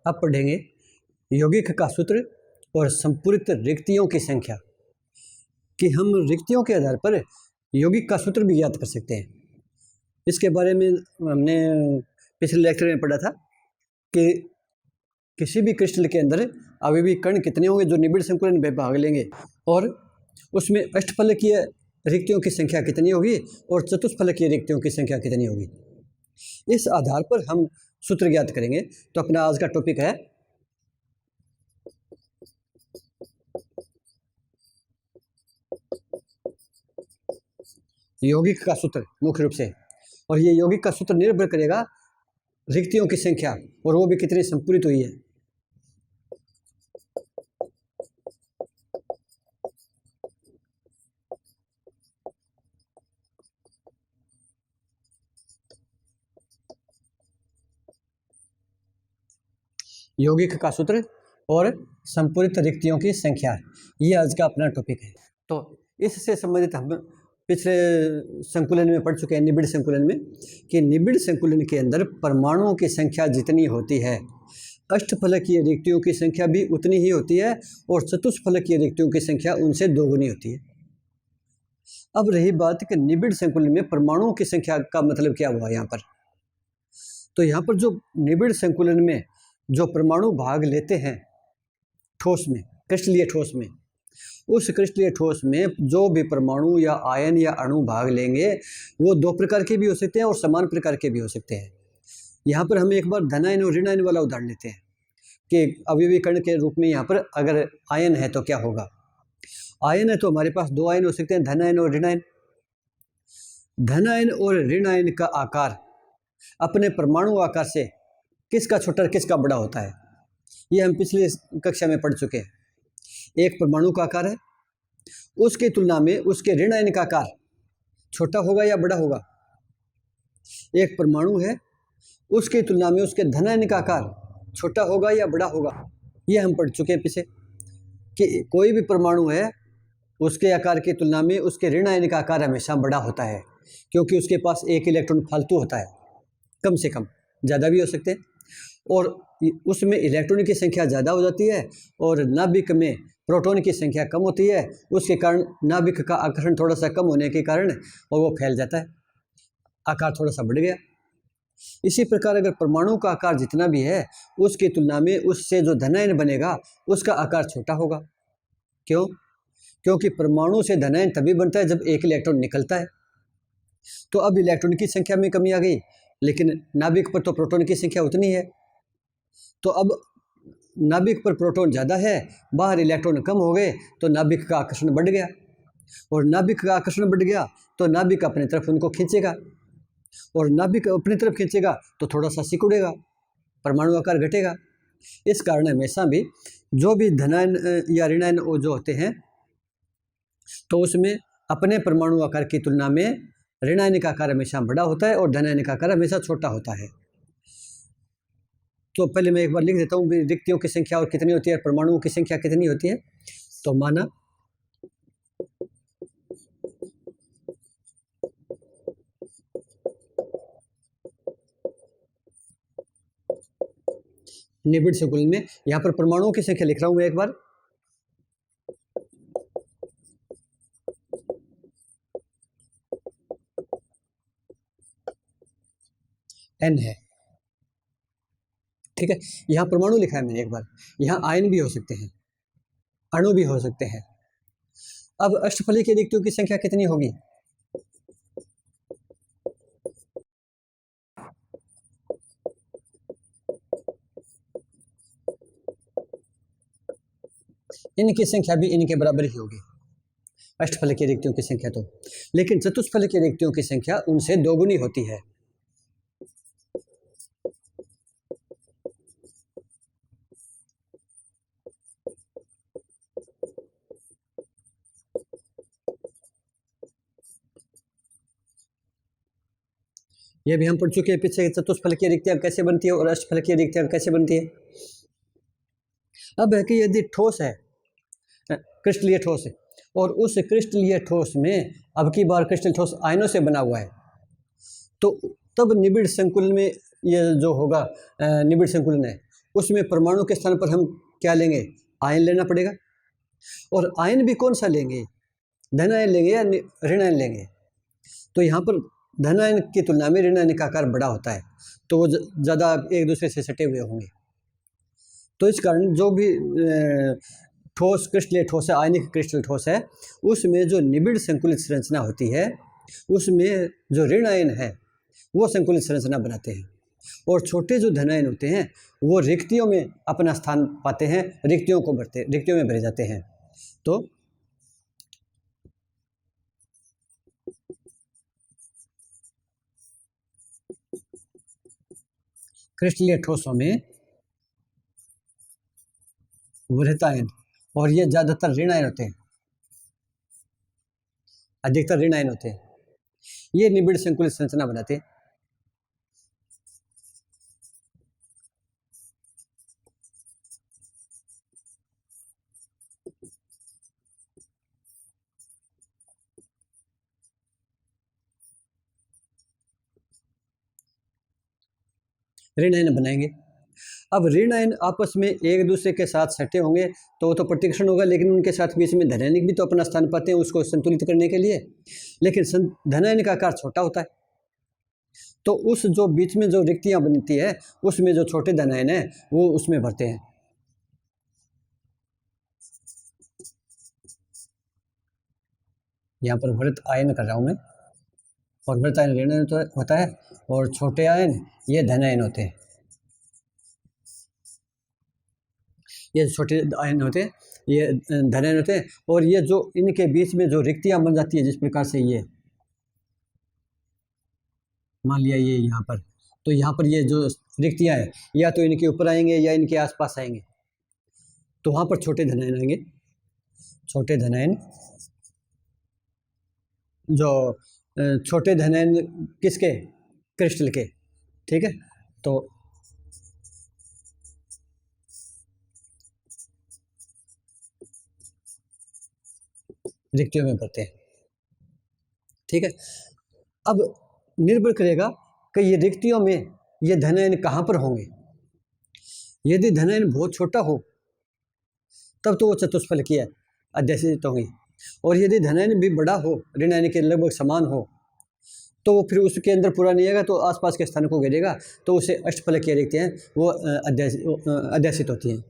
अब पढ़ेंगे यौगिक का सूत्र और संपूरित रिक्तियों की संख्या, कि हम रिक्तियों के आधार पर यौगिक का सूत्र भी ज्ञात कर सकते हैं। इसके बारे में हमने पिछले लेक्चर में पढ़ा था कि किसी भी क्रिस्टल के अंदर अवयवी कण कितने होंगे जो निबिड़ संकुलन में भाग लेंगे, और उसमें अष्टफलकीय रिक्तियों की संख्या कितनी होगी और चतुष्फलकीय रिक्तियों की संख्या कितनी होगी। इस आधार पर हम सूत्र ज्ञात करेंगे। तो अपना आज का टॉपिक है यौगिक का सूत्र मुख्य रूप से, और ये यौगिक का सूत्र निर्भर करेगा रिक्तियों की संख्या और वो भी कितनी संपूरित हुई है। यौगिक का सूत्र और संपूरित रिक्तियों की संख्या, ये आज का अपना टॉपिक है। तो इससे संबंधित हम पिछले संकुलन में पढ़ चुके हैं, निबिड़ संकुलन में, कि निबिड़ संकुलन के अंदर परमाणुओं की संख्या जितनी होती है अष्टफलकीय रिक्तियों की संख्या भी उतनी ही होती है और चतुष्फलकीय रिक्तियों की संख्या उनसे दोगुनी होती है। अब रही बात कि निबिड़ संकुलन में परमाणुओं की संख्या का मतलब क्या हुआ यहाँ पर। तो यहाँ पर जो निबिड़ संकुलन में जो परमाणु भाग लेते हैं ठोस में, क्रिस्टलीय ठोस में, उस क्रिस्टलीय ठोस में जो भी परमाणु या आयन या अणु भाग लेंगे वो दो प्रकार के भी हो सकते हैं और समान प्रकार के भी हो सकते हैं। यहाँ पर हम एक बार धनायन और ऋणायन वाला उदाहरण लेते हैं कि अवयवी कण के रूप में यहाँ पर अगर आयन है तो क्या होगा। आयन है तो हमारे पास दो आयन हो सकते हैं, धनायन और ऋणायन। धनायन और ऋणायन का आकार अपने परमाणु आकार से किसका छोटा और किसका बड़ा होता है, ये हम पिछली कक्षा में पढ़ चुके हैं। एक परमाणु का आकार है, उसकी तुलना में उसके ऋणायन का आकार छोटा होगा या बड़ा होगा। एक परमाणु है, उसकी तुलना में उसके धनायन का आकार छोटा होगा या बड़ा होगा। ये हम पढ़ चुके हैं पीछे कि कोई भी परमाणु है उसके आकार की तुलना में उसके ऋणायन का आकार हमेशा बड़ा होता है, क्योंकि उसके पास एक इलेक्ट्रॉन फालतू होता है, कम से कम, ज़्यादा भी हो सकते हैं, और उसमें इलेक्ट्रॉन की संख्या ज़्यादा हो जाती है और नाभिक में प्रोटॉन की संख्या कम होती है। उसके कारण नाभिक का आकर्षण थोड़ा सा कम होने के कारण और वो फैल जाता है, आकार थोड़ा सा बढ़ गया। इसी प्रकार अगर परमाणु का आकार जितना भी है उसकी तुलना में उससे जो धनायन बनेगा उसका आकार छोटा होगा। क्यों? क्योंकि परमाणु से धनायन तभी बनता है जब एक इलेक्ट्रॉन निकलता है। तो अब इलेक्ट्रॉन की संख्या में कमी आ गई, लेकिन नाभिक पर तो प्रोटॉन की संख्या उतनी है। तो अब नाभिक पर प्रोटॉन ज़्यादा है, बाहर इलेक्ट्रॉन कम हो गए, तो नाभिक का आकर्षण बढ़ गया, और नाभिक का आकर्षण बढ़ गया तो नाभिक अपनी तरफ उनको खींचेगा, और नाभिक अपनी तरफ खींचेगा तो थोड़ा सा सिकुड़ेगा, परमाणु आकार घटेगा। इस कारण हमेशा भी जो भी धनायन या ऋणायन जो होते हैं तो उसमें अपने परमाणु आकार की तुलना में ऋणायन का आकार हमेशा बड़ा होता है और धनायन का आकार हमेशा छोटा होता है। तो पहले मैं एक बार लिख देता हूँ रिक्तियों की संख्या और कितनी होती है, परमाणुओं की संख्या कितनी होती है। तो माना निबिड़ संकुलन में, यहाँ पर परमाणुओं की संख्या लिख रहा हूँ मैं एक बार। n है, ठीक है। यहाँ परमाणु लिखा है मैंने एक बार, यहाँ आयन भी हो सकते हैं, अणु भी हो सकते हैं। अब अष्टफलकीय रिक्तियों की संख्या कितनी होगी। इनकी संख्या भी इनके बराबर ही होगी, अष्टफलकीय रिक्तियों की संख्या तो, लेकिन चतुष्फलकीय रिक्तियों की संख्या उनसे दोगुनी होती है। ये भी हम पढ़ चुके हैं पीछे, चतुष्फलकीय रिक्तियां कैसे बनती है और अष्टफलकीय रिक्तियां कैसे बनती है। अब है कि यदि ठोस है, क्रिस्टलीय ठोस है, और उस क्रिस्टलीय ठोस में अब की बार क्रिस्टल ठोस आयनों से बना हुआ है, तो तब निबिड़ संकुलन में ये जो होगा निबिड़ संकुलन है उसमें परमाणु के स्थान पर हम क्या लेंगे, आयन लेना पड़ेगा। और आयन भी कौन सा लेंगे, धन आयन लेंगे या ऋण आयन लेंगे। तो यहाँ पर धन आयन की तुलना में ऋण आयन का आकार बड़ा होता है, तो वो ज़्यादा एक दूसरे से सटे हुए होंगे। तो इस कारण जो भी ठोस क्रिस्टलीय ठोस है, आयनिक क्रिस्टल ठोस है, उसमें जो निबिड़ संकुलित संरचना होती है, उसमें जो ऋण आयन है वो संकुलित संरचना बनाते हैं। और छोटे जो धन आयन होते हैं वो रिक्तियों में अपना स्थान पाते हैं, रिक्तियों में भरे जाते हैं। तो क्रिस्टलीय ठोसों में वृहत आयन, और ये ज़्यादातर ऋण आयन होते हैं, अधिकतर ऋण आयन होते हैं, ये निबिड़ संकुलित संरचना बनाते हैं। ऋण आयन बनाएंगे। अब ऋण आयन आपस में एक दूसरे के साथ सटे होंगे तो वो तो प्रतिकर्षण होगा, लेकिन उनके साथ बीच में धनायनिक भी तो अपना स्थान पाते हैं उसको संतुलित करने के लिए, लेकिन धनायन का आकार छोटा होता है। तो उस जो बीच में जो रिक्तियां बनती है उसमें जो छोटे धनायन है वो उसमें भरते हैं। यहाँ पर वृत्त आयन कर रहा हूँ मैं, और वृत्त आयन ऋण आयन होता है, और छोटे आयन ये धनायन होते हैं। ये छोटे आयन होते हैं, ये धनायन होते हैं, और ये जो इनके बीच में जो रिक्तियां बन जाती है, जिस प्रकार से ये मान लिया ये यहाँ पर, तो यहाँ पर ये जो रिक्तियां हैं या तो इनके ऊपर आएंगे या इनके आसपास आएंगे, तो वहाँ पर छोटे धनायन आएंगे। छोटे धनायन जो छोटे धनायन किसके, क्रिस्टल के, ठीक है। तो रिक्तियों में भरते हैं, ठीक है। अब निर्भर करेगा कि ये रिक्तियों में ये धनायन कहाँ पर होंगे। यदि धनायन बहुत छोटा हो तब तो वो चतुष्फलकीय है, अध्यसित होंगी, और यदि धनायन भी बड़ा हो, ऋण आयन के लगभग समान हो, तो वो फिर उसके अंदर पूरा नहीं आएगा, तो आसपास के स्थान को घेरेगा, तो उसे अष्टफलकीय रिक्तियाँ वो अध्यसित होती हैं।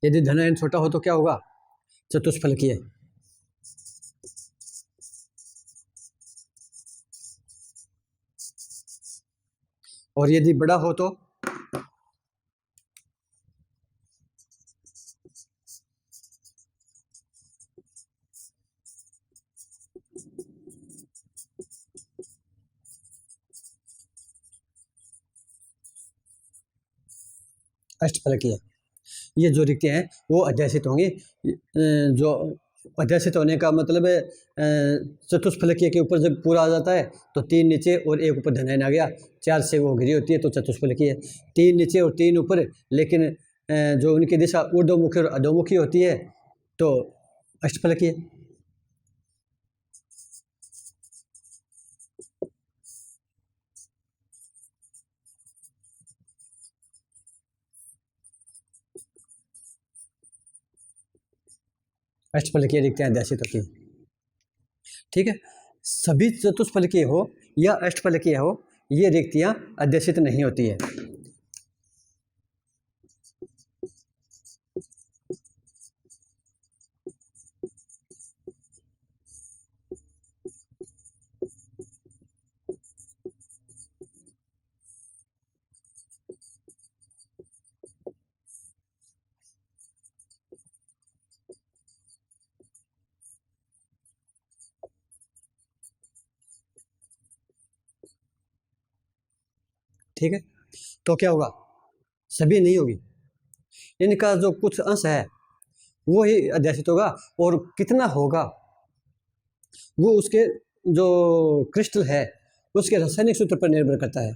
यदि धनायन छोटा हो तो क्या होगा, चतुष्फलकीय। और यदि बड़ा हो तो अष्टफलकीय। ये जो रिक्तियाँ हैं वो अध्यासित होंगी। जो अध्यासित होने का मतलब है चतुष्फलकीय के ऊपर जब पूरा आ जाता है तो 3 नीचे और 1 ऊपर धनायन आ गया, 4 से वो घिरी होती है तो चतुष्फलकीय। 3 नीचे और 3 ऊपर, लेकिन जो उनकी दिशा ऊर्ध्वमुखी और अधोमुखी होती है तो अष्टफलकीय। अष्टफलकीय रिक्तियाँ अध्यासित होती हैं, ठीक है। सभी चतुष्फलकीय हो या अष्टफलकीय हो, ये रिक्तियाँ अध्यासित नहीं होती है। ठीक है, तो क्या होगा, सभी नहीं होगी, इनका जो कुछ अंश है वो ही अध्यासित होगा, और कितना होगा वो उसके जो क्रिस्टल है उसके रासायनिक सूत्र पर निर्भर करता है।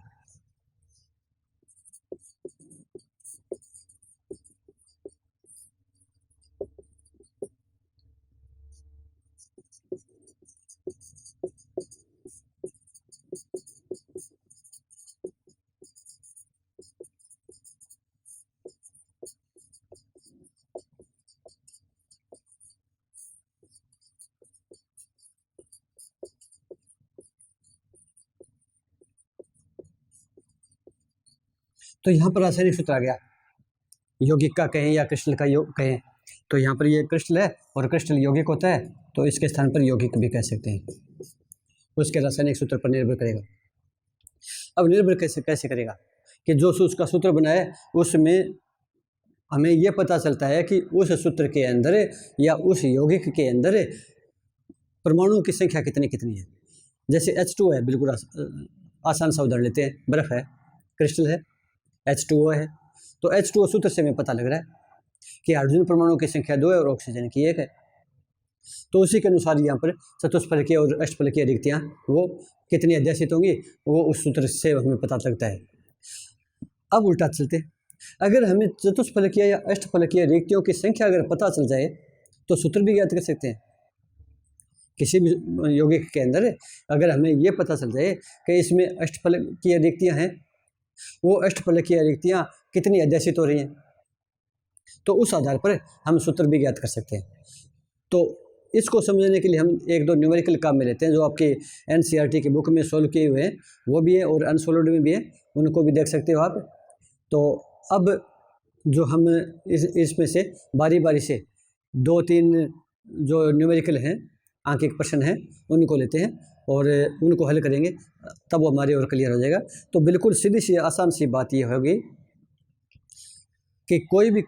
तो यहाँ पर रासायनिक सूत्र आ गया, यौगिक का कहें या क्रिस्टल का योग कहें, तो यहाँ पर ये क्रिस्टल है और क्रिस्टल यौगिक होता है, तो इसके स्थान पर यौगिक भी कह सकते हैं। उसके रासायनिक सूत्र पर निर्भर करेगा। अब निर्भर कैसे करेगा कि जो उसका सूत्र बना है उसमें हमें यह पता चलता है कि उस सूत्र के अंदर या उस यौगिक के अंदर परमाणुओं की संख्या कितनी कितनी है। जैसे H2 है, बिल्कुल आसान सा उदाहरण लेते हैं, बर्फ़ है, क्रिस्टल है, H2O है, तो H2O सूत्र से हमें पता लग रहा है कि हाइड्रोजन परमाणुओं की संख्या 2 है और ऑक्सीजन की 1 है। तो उसी के अनुसार यहाँ पर चतुष्फलकीय और अष्टफलकीय रिक्तियाँ वो कितनी अध्यासित होंगी, वो उस सूत्र से हमें पता लगता है। अब उल्टा चलते, अगर हमें चतुष्फलकीय या अष्टफलकीय रिक्तियों की संख्या अगर पता चल जाए तो सूत्र भी ज्ञात कर सकते हैं। किसी भी यौगिक के अंदर अगर हमें ये पता चल जाए कि इसमें अष्टफलकीय रिक्तियाँ हैं, वो अष्टफलकीय रिक्तियाँ कितनी अध्यासित हो रही हैं, तो उस आधार पर हम सूत्र भी ज्ञात कर सकते हैं। तो इसको समझने के लिए हम एक दो न्यूमेरिकल काम में लेते हैं जो आपके NCERT की बुक में सोल्व किए हुए हैं, वो भी है और अनसोल्व्ड में भी है, उनको भी देख सकते हो आप। तो अब जो हम इसमें से बारी बारी से 2-3 जो न्यूमेरिकल हैं, आंकिक प्रश्न हैं, उनको लेते हैं और उनको हल करेंगे, तब वो हमारे और क्लियर हो जाएगा। तो बिल्कुल सीधी सी आसान सी बात ये होगी कि कोई भी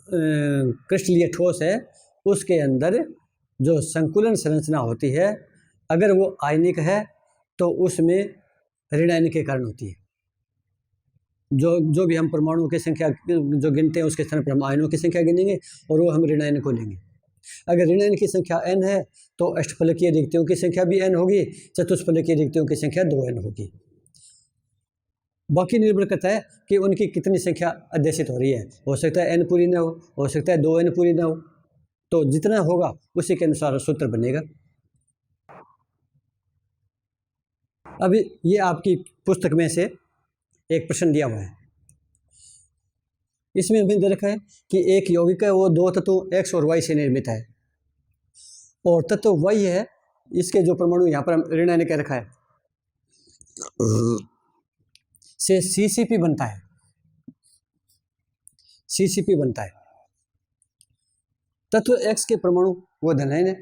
क्रिस्टलीय ठोस है, उसके अंदर जो संकुलन संरचना होती है, अगर वो आयनिक है तो उसमें ऋणायन के कारण होती है। जो भी हम परमाणुओं की संख्या जो गिनते हैं उसके स्थान पर हम आयनों की संख्या गिनेंगे और वो हम ऋणायन को लेंगे। अगर ऋणायन की संख्या n है तो अष्टफलकीय रिक्तियों की संख्या भी n होगी, चतुष्फलकीय रिक्तियों की संख्या 2n होगी। बाकी निर्भर करता है कि उनकी कितनी संख्या अध्यासित हो रही है। हो सकता है n पूरी ना हो सकता है 2n पूरी ना हो, तो जितना होगा उसी के अनुसार सूत्र बनेगा। अभी ये आपकी पुस्तक में से एक प्रश्न दिया हुआ है, इसमें हमें दे रखा है कि एक यौगिक है वो 2 तत्व X और Y से निर्मित है और तत्व Y है, इसके जो परमाणु यहाँ पर ऋणायन कह रखा है से CCP बनता है, CCP बनता है। तत्व X के परमाणु वो धनायन है,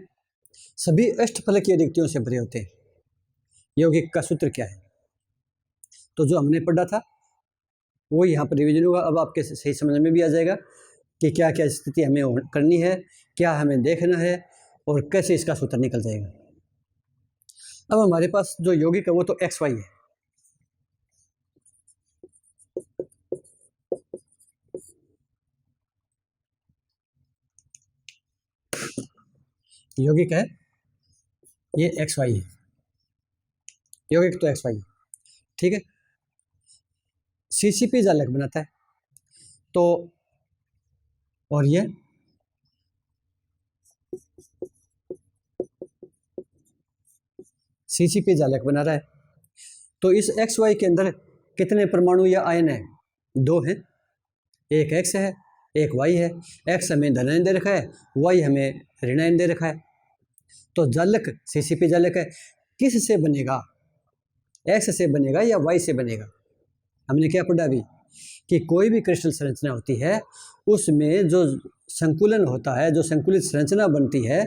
सभी अष्टफलकीय रिक्तियों से भरे होते हैं। यौगिक का सूत्र क्या है, तो जो हमने पढ़ा था वो यहाँ पर रिवीजन होगा। अब आपके सही समझ में भी आ जाएगा कि क्या क्या स्थिति हमें करनी है, क्या हमें देखना है और कैसे इसका सूत्र निकल जाएगा। अब हमारे पास जो यौगिक है वो तो XY है, यौगिक है ये XY है, यौगिक तो XY है, ठीक है। CCP जालक बनाता है, तो और ये CCP जालक बना रहा है। तो इस XY के अंदर कितने परमाणु या आयन है, 2 हैं, एक X है एक Y है। X हमें धनायन दे रखा है, Y हमें ऋणायन दे रखा है। तो जालक CCP जालक है, किस से बनेगा, X से बनेगा या Y से बनेगा। हमने क्या पढ़ा अभी कि कोई भी क्रिस्टल संरचना होती है उसमें जो संकुलन होता है, जो संकुलित संरचना बनती है,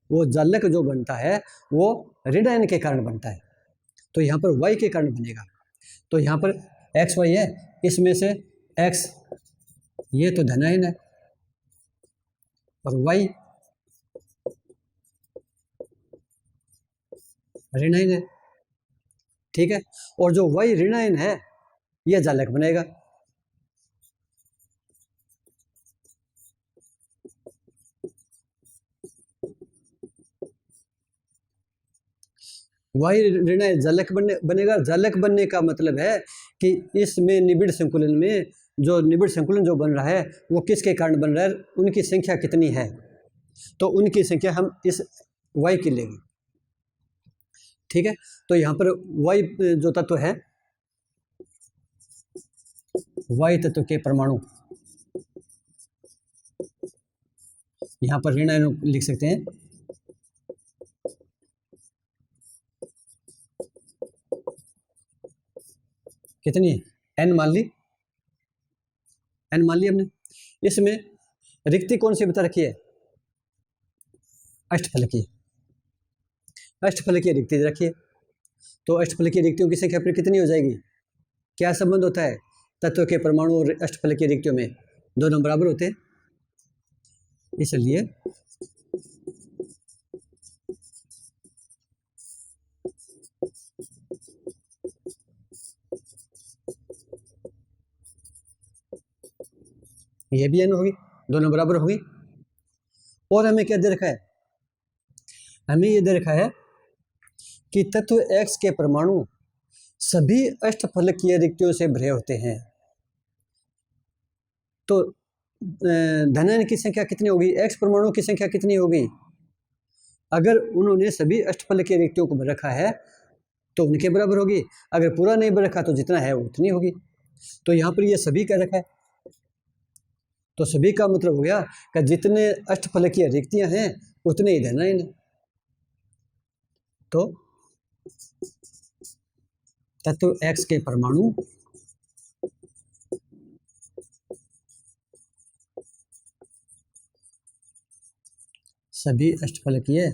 वो जालक जो बनता है वो ऋणायन के कारण बनता है। तो यहाँ पर Y के कारण बनेगा। तो यहाँ पर XY है, इसमें से X ये तो धनायन है और Y ऋणायन है, ठीक है। और जो Y ऋणायन है यह जालक बनेगा। Y ऋणायन जालक बनेगा। जालक बनने का मतलब है कि इसमें निबिड़ संकुलन में जो निबिड़ संकुलन जो बन रहा है वो किसके कारण बन रहा है, उनकी संख्या कितनी है, तो उनकी संख्या हम इस Y की लेंगे, ठीक है। तो यहाँ पर Y जो तत्व है, Y तत्व के परमाणु यहाँ पर ऋणायन लिख सकते हैं, कितनी N मान ली, n मान लिया हमने। इसमें रिक्ति कौन सी बता रखी है? अष्टफलकीय। अष्टफलकीय रिक्ति रखी है, तो अष्टफलकीय रिक्तियों की संख्या फिर कितनी हो जाएगी? क्या संबंध होता है तत्व के परमाणु और अष्टफलकीय रिक्तियों में? दोनों बराबर होते हैं, इसलिए ये भी n होगी, दोनों बराबर होगी। और हमें क्या दे रखा है? हमें ये दे रखा है कि तत्व x के परमाणु सभी अष्टफलकीय रिक्तियों से भरे होते हैं। तो धन की संख्या कितनी होगी? x परमाणु की संख्या कितनी होगी? अगर उन्होंने सभी अष्टफलकीय रिक्तियों को भर रखा है तो उनके बराबर होगी, अगर पूरा नहीं भर रखा तो जितना है वो उतनी होगी। तो यहाँ पर ये सभी कह रखा है, तो सभी का मतलब हो गया कि जितने अष्टफलकीय रिक्तियां हैं उतने ही धन है। तो तत्व x के परमाणु सभी अष्टफलकीय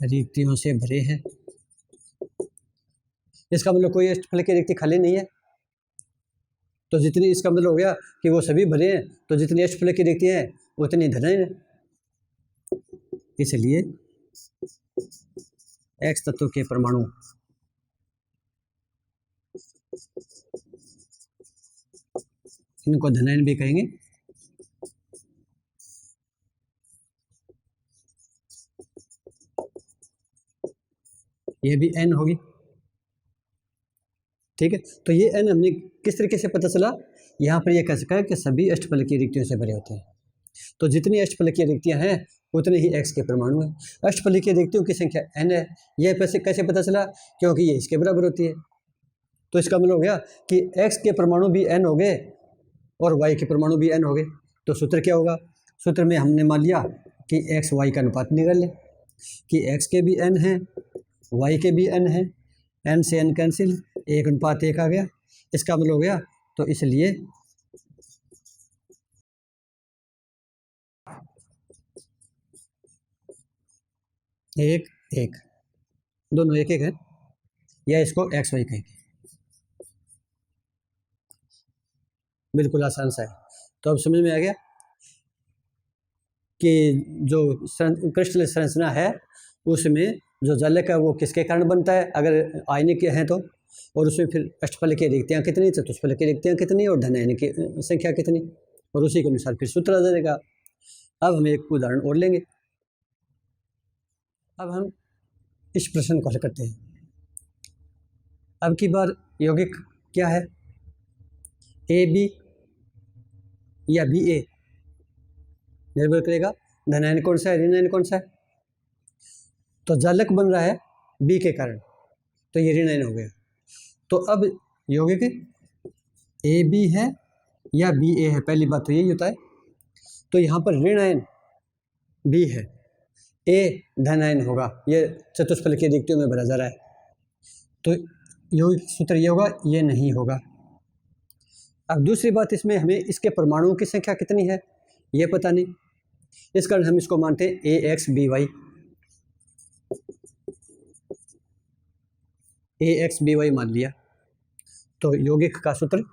रिक्तियों से भरे हैं। इसका मतलब कोई अष्टफलकीय रिक्ति खाली नहीं है, तो जितनी, इसका मतलब हो गया कि वो सभी भरे हैं, तो जितनी अष्टफलकीय रिक्तियां हैं उतनी धन है। इसलिए x तत्व के परमाणु इनको धनायन भी कहेंगे। ये भी n होगी, ठीक है। तो ये n हमने किस तरीके से पता चला? यहाँ पर ये कह सका है कि सभी अष्टफलकीय रिक्तियों से भरे होते हैं, तो जितनी अष्टफलकीय रिक्तियां हैं उतने ही x के परमाणु हैं। अष्टफलकीय रिक्तियों की संख्या n है, यह कैसे पता चला? क्योंकि ये इसके बराबर होती है। तो इसका मतलब हो गया कि x के परमाणु भी n हो गए और y के परमाणु भी n हो गए। तो सूत्र क्या होगा? सूत्र में हमने मान लिया कि x y का अनुपात निकाल ले कि x के भी n हैं, y के भी n हैं, n से n कैंसिल, 1:1 आ गया। इसका मतलब हो गया, तो इसलिए एक एक, दोनों एक एक है, या इसको एक्स वाई कहेंगे। बिल्कुल आसान सा है। तो अब समझ में आ गया कि जो क्रिस्टल संरचना है उसमें जो जालक है वो किसके कारण बनता है, अगर आयनिक हैं तो, और उसमें फिर अष्टफलकीय रिक्तियाँ कितनी, चतुष्फलकीय रिक्तियाँ कितनी और धनायन की संख्या कितनी, और उसी के अनुसार फिर सूत्र आ जाएगा। अब हम एक उदाहरण और लेंगे। अब हम इस प्रश्न को हल करते हैं। अब की बार यौगिक क्या है? ए बी या बी ए, निर्भर करेगा धनायन कौन सा है, ऋणायन कौन सा है। तो जालक बन रहा है बी के कारण, तो ये ऋणायन हो गया। तो अब यौगिक ए बी है या बी ए है, पहली बात तो यही होता है। तो यहाँ पर ऋणायन बी है, ए धनायन होगा, ये चतुष्फलकीय रिक्तियों में भरा जा रहा है, तो यौगिक सूत्र ये होगा, ये नहीं होगा। अब दूसरी बात, इसमें हमें इसके परमाणुओं की संख्या कितनी है ये पता नहीं, इस कारण हम इसको मानते हैं ए एक्स बी वाई, ए एक्स बी वाई मान लिया। तो यौगिक का सूत्र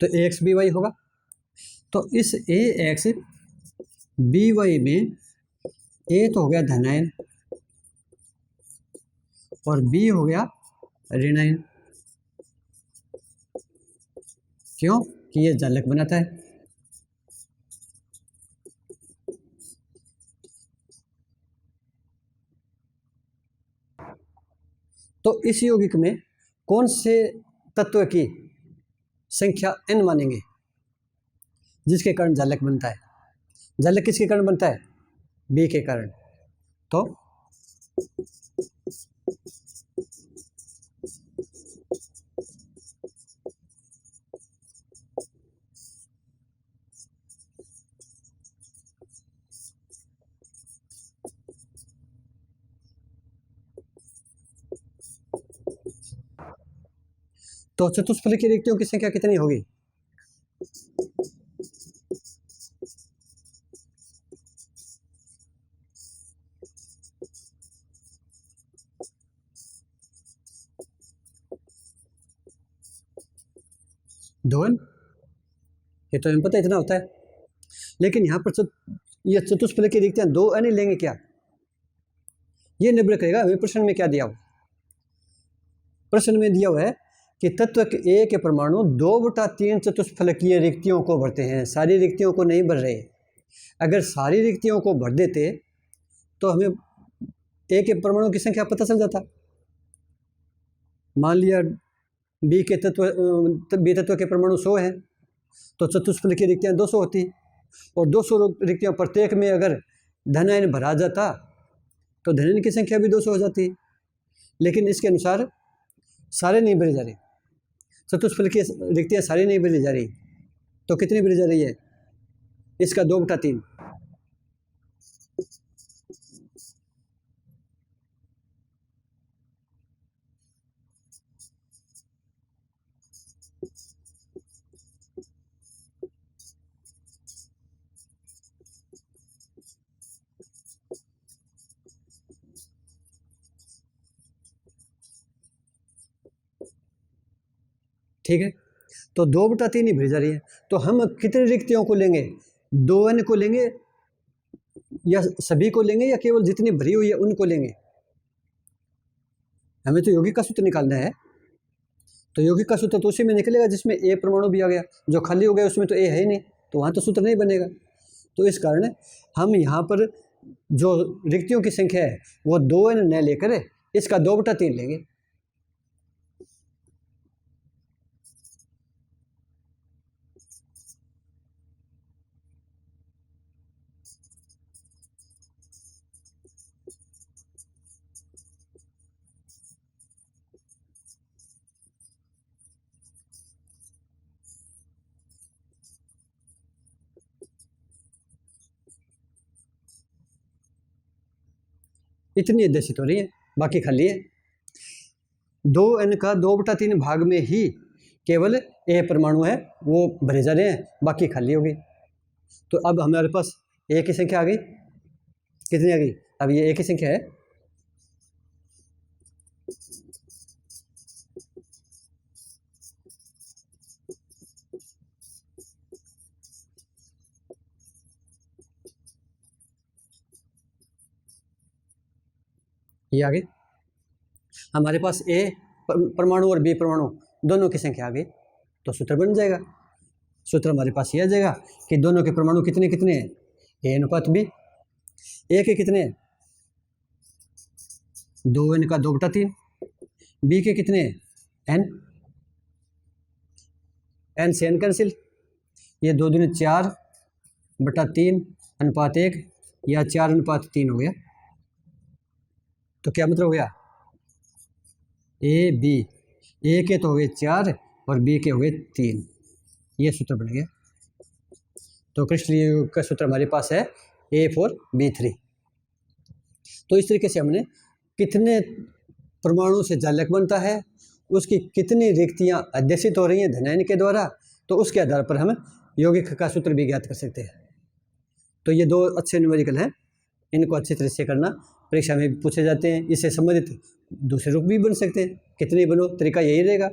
तो ए एक्स बी वाई होगा। तो इस ए एक्स बी वाई में ए तो हो गया धनायन और बी हो गया ऋणायन, क्यों कि ये जालक बनाता है। तो इस यौगिक में कौन से तत्व की संख्या n मानेंगे जिसके कारण जालक बनता है? जालक किसके कारण बनता है? बी के कारण। तो तो चतुष्फलकीय रिक्तियों की संख्या कितनी होगी? दो n, ये तो हमें पता है इतना होता है। लेकिन यहाँ पर ये चतुष्फलकीय रिक्तियां दो n ही लेंगे क्या? ये निर्भर करेगा हमें प्रश्न में क्या दिया हुआ। प्रश्न में दिया हुआ है कि तत्व ए के परमाणु 2/3 चतुष्फलकीय रिक्तियों को भरते हैं, सारी रिक्तियों को नहीं भर रहे। अगर सारी रिक्तियों को भर देते तो हमें ए के परमाणु की संख्या पता चल जाता। मान लिया बी तत्व के परमाणु 100 हैं, तो चतुष्फलकीय रिक्तियां 200 होती, और 200 रिक्तियों प्रत्येक में अगर धन n भरा जाता तो धन n की संख्या भी 200 हो जाती। लेकिन इसके अनुसार सारे नहीं भरी जा रही, चतुष्फलकीय रिक्तियां सारी नहीं भरी जा रही। तो कितनी भरी जा रही है? इसका 2/3। ठीक है, तो 2/3 ही भरी जा रही है। तो हम कितनी रिक्तियों को लेंगे? 2n को लेंगे या सभी को लेंगे या केवल जितनी भरी हुई है उनको लेंगे? हमें तो यौगिक का सूत्र निकालना है। तो यौगिक का सूत्र तो उसी में निकलेगा जिसमें ए परमाणु भी आ गया। जो खाली हो गया उसमें तो ए है ही नहीं, तो वहाँ तो सूत्र नहीं बनेगा। तो इस कारण हम यहाँ पर जो रिक्तियों की संख्या है वो 2n न लेकर इसका 2/3 लेंगे। इतनी अध्यक्षित हो रही है, बाकी खाली है। 2n का 2/3 भाग में ही केवल ए परमाणु है वो भरे जा रहे हैं, बाकी खाली हो गई। तो अब हमारे पास ए की संख्या आ गई। कितनी आ गई? अब ये ए की संख्या है ये आ गई। हमारे पास ए परमाणु और बी परमाणु दोनों की संख्या आ गई, तो सूत्र बन जाएगा। सूत्र हमारे पास ये आ जाएगा कि दोनों के परमाणु कितने कितने हैं? ए अनुपात बी। ए के कितने हैं? 2n का 2/3। बी के कितने हैं? n। n से n कैंसिल, ये 2 दूनी 4/3 अनुपात 1 या 4:3 हो गया। तो क्या मतलब हो गया? ए बी, ए के तो हो गए 4 और बी के हो गए 3। ये सूत्र बन गया। तो क्रिस्टलीय यौगिक का सूत्र हमारे पास है A4B3। तो इस तरीके से हमने कितने परमाणु से जालक बनता है, उसकी कितनी रिक्तियां अध्यक्षित हो रही हैं धन n के द्वारा, तो उसके आधार पर हम यौगिक का सूत्र भी ज्ञात कर सकते हैं। तो ये 2 अच्छे न्यूमेरिकल हैं, इनको अच्छी तरह से करना, परीक्षा में भी पूछे जाते हैं। इससे संबंधित दूसरे रूप भी बन सकते हैं। कितने बनो, तरीका यही रहेगा।